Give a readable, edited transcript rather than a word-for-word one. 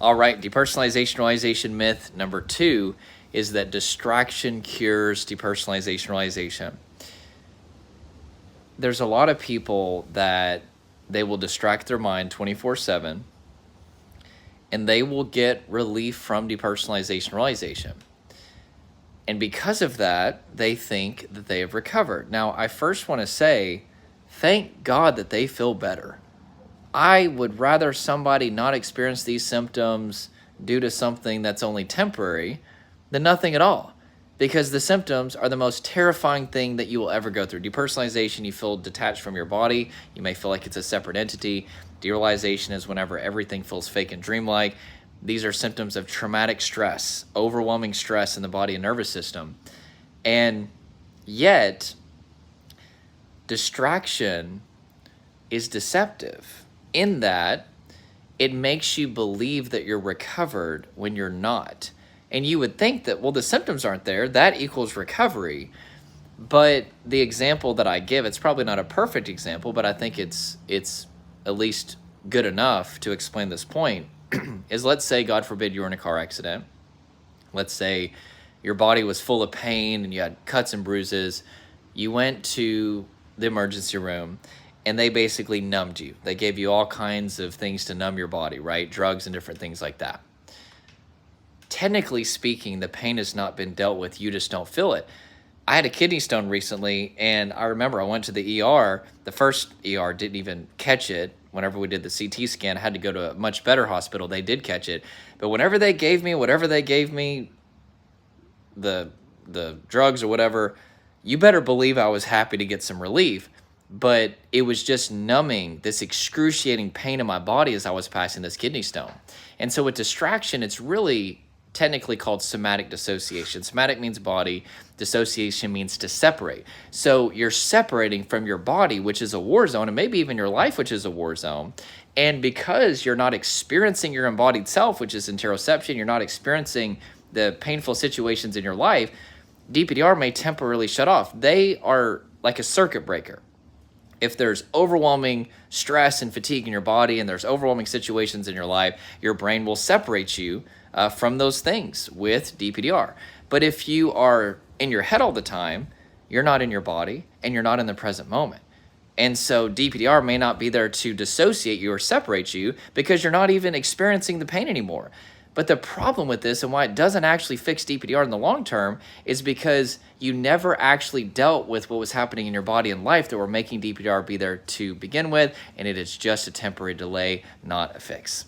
All right, depersonalization realization myth number 2 is that distraction cures depersonalization realization. There's a lot of people that they will distract their mind 24/7 and they will get relief from depersonalization realization. And because of that, they think that they have recovered. Now, I first want to say, thank God that they feel better. I would rather somebody not experience these symptoms due to something that's only temporary than nothing at all, because the symptoms are the most terrifying thing that you will ever go through. Depersonalization, you feel detached from your body. You may feel like it's a separate entity. Derealization is whenever everything feels fake and dreamlike. These are symptoms of traumatic stress, overwhelming stress in the body and nervous system. And yet, distraction is deceptive in that it makes you believe that you're recovered when you're not. And you would think that, well, the symptoms aren't there, that equals recovery. But the example that I give, it's probably not a perfect example, but I think it's at least good enough to explain this point, is let's say, God forbid, you were in a car accident. Let's say your body was full of pain and you had cuts and bruises. You went to the emergency room and they basically numbed you. They gave you all kinds of things to numb your body, right? Drugs and different things like that. Technically speaking, the pain has not been dealt with. You just don't feel it. I had a kidney stone recently, and I remember I went to the ER. The first ER didn't even catch it. Whenever we did the CT scan, I had to go to a much better hospital. They did catch it. But whenever they gave me, the drugs or whatever, you better believe I was happy to get some relief. But it was just numbing this excruciating pain in my body as I was passing this kidney stone. And so with distraction, it's really technically called somatic dissociation. Somatic means body. Dissociation means to separate. So you're separating from your body, which is a war zone, and maybe even your life, which is a war zone. And because you're not experiencing your embodied self, which is interoception, you're not experiencing the painful situations in your life, DPDR may temporarily shut off. They are like a circuit breaker. If there's overwhelming stress and fatigue in your body and there's overwhelming situations in your life, your brain will separate you from those things with DPDR. But if you are in your head all the time, you're not in your body and you're not in the present moment. And so DPDR may not be there to dissociate you or separate you because you're not even experiencing the pain anymore. But the problem with this and why it doesn't actually fix DPDR in the long term is because you never actually dealt with what was happening in your body and life that were making DPDR be there to begin with, and it is just a temporary delay, not a fix.